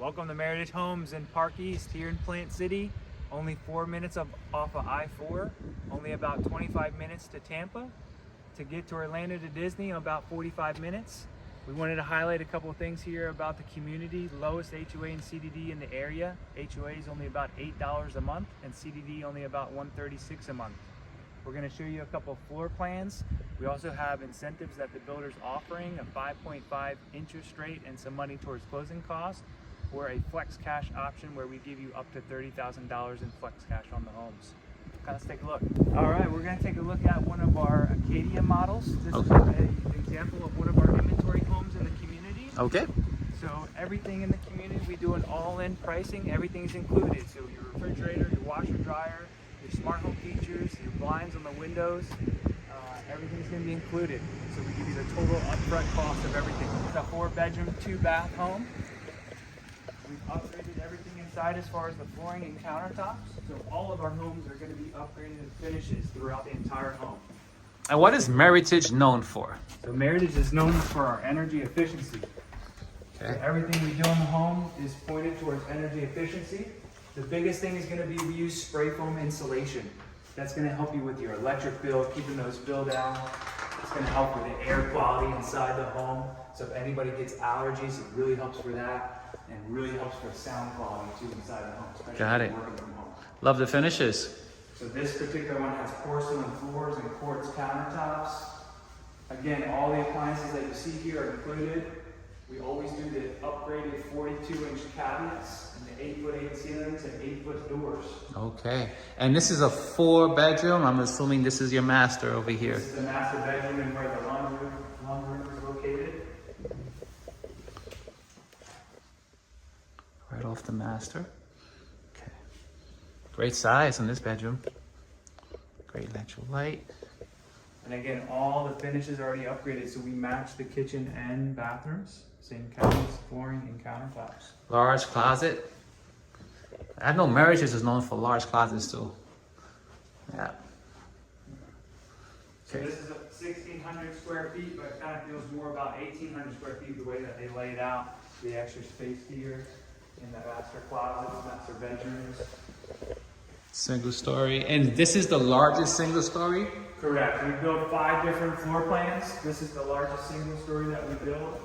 Welcome to Meritage Homes in Park East here in Plant City. Only 4 minutes off of I-4, only about 25 minutes to Tampa. To get to Orlando to Disney, about 45 minutes. We wanted to highlight a couple of things here about the community. Lowest HOA and CDD in the area. HOA is only about $8 a month and CDD only about $136 a month. We're going to show you a couple of floor plans. We also have incentives that the builder's offering, a 5.5 interest rate and some money towards closing costs, or a flex cash option where we give you up to $30,000 in flex cash on the homes. Let's take a look. All right, we're going to take a look at one of our Acadia models. This is an example of one of our inventory homes in the community. Okay. So everything in the community, we do an all-in pricing. Everything's included. So your refrigerator, your washer, dryer, your smart home features, your blinds on the windows, everything's going to be included. So we give you the total upfront cost of everything. It's a 4-bedroom, 2-bath home. We've upgraded everything inside as far as the flooring and countertops. So all of our homes are going to be upgraded in finishes throughout the entire home. And what is Meritage known for? So Meritage is known for our energy efficiency. Okay. So everything we do in the home is pointed towards energy efficiency. The biggest thing is going to be we use spray foam insulation. That's going to help you with your electric bill, keeping those bill down. It's going to help with the air quality inside the home. So if anybody gets allergies, it really helps for that, and really helps for sound quality too inside the home, especially Got if it. you're working from home. Love the finishes. So this particular one has porcelain floors and quartz countertops. Again, all the appliances that you see here are included. We always do the upgraded 42-inch cabinets and the 8'8" ceilings and 8-foot doors. Okay. And this is a 4-bedroom. I'm assuming this is your master over here. This is the master bedroom and where the laundry room is located. Right off the master. Okay. Great size in this bedroom. Great natural light. And again, all the finishes are already upgraded, so we match the kitchen and bathrooms. Same cabinets, flooring, and countertops. Large closet. I know Meritage is known for large closets too. Yeah. So this is 1,600 square feet, but it kind of feels more about 1,800 square feet the way that they lay it out. The extra space here in the master closet, master bedrooms. Single story. And this is the largest single story? Correct. We built 5 different floor plans. This is the largest single story that we built.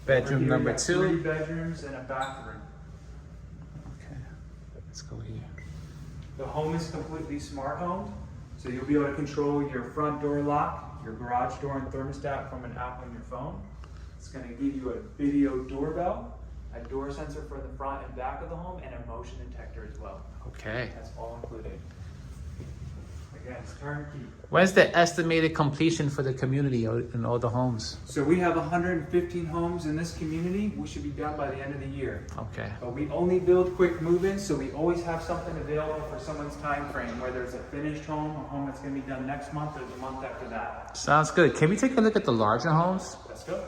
Bedroom number 2. 3 bedrooms and a bathroom. Okay. Let's go here. The home is completely smart home, so you'll be able to control your front door lock, your garage door and thermostat from an app on your phone. It's going to give you a video doorbell, a door sensor for the front and back of the home, and a motion detector as well. Okay. That's all included. Again, it's turnkey. When's the estimated completion for the community in all the homes? So we have 115 homes in this community. We should be done by the end of the year. Okay. But we only build quick move-ins, so we always have something available for someone's time frame, whether it's a finished home, a home that's going to be done next month or the month after that. Sounds good. Can we take a look at the larger homes? Let's go.